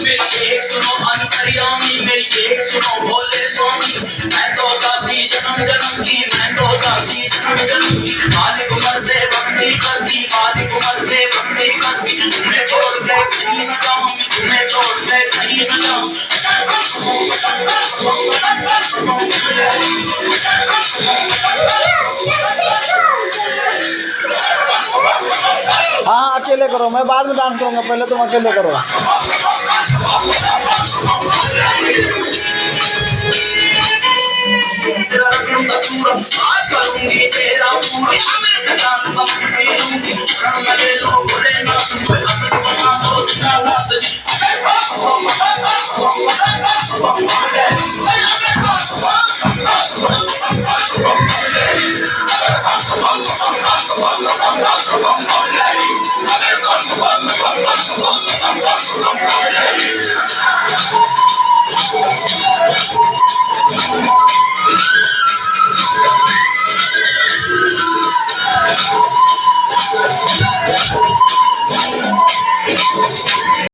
मेरी एक सुनो अंतर्यामी, मेरी एक सुनो भोले स्वामी। मैं तो दासी जन्म जन्म की, मैं तो दासी जन्म जन्म की। बालिक उम्र से भक्ति करती, बालिक उम्र से भक्ति करती। तुम्हें छोड़ के कहीं न जाऊं, तुम्हें छोड़ के कहीं न जाऊं। हाँ हाँ अकेले करो, मैं बाद में डांस करूँगा, पहले तुम अकेले करो। आज करूंगी तेरा पूरा, मैं जान समझ लूंगी। रण में ले लो भोलेनाथ, अपने बना लो दीनानाथ जी।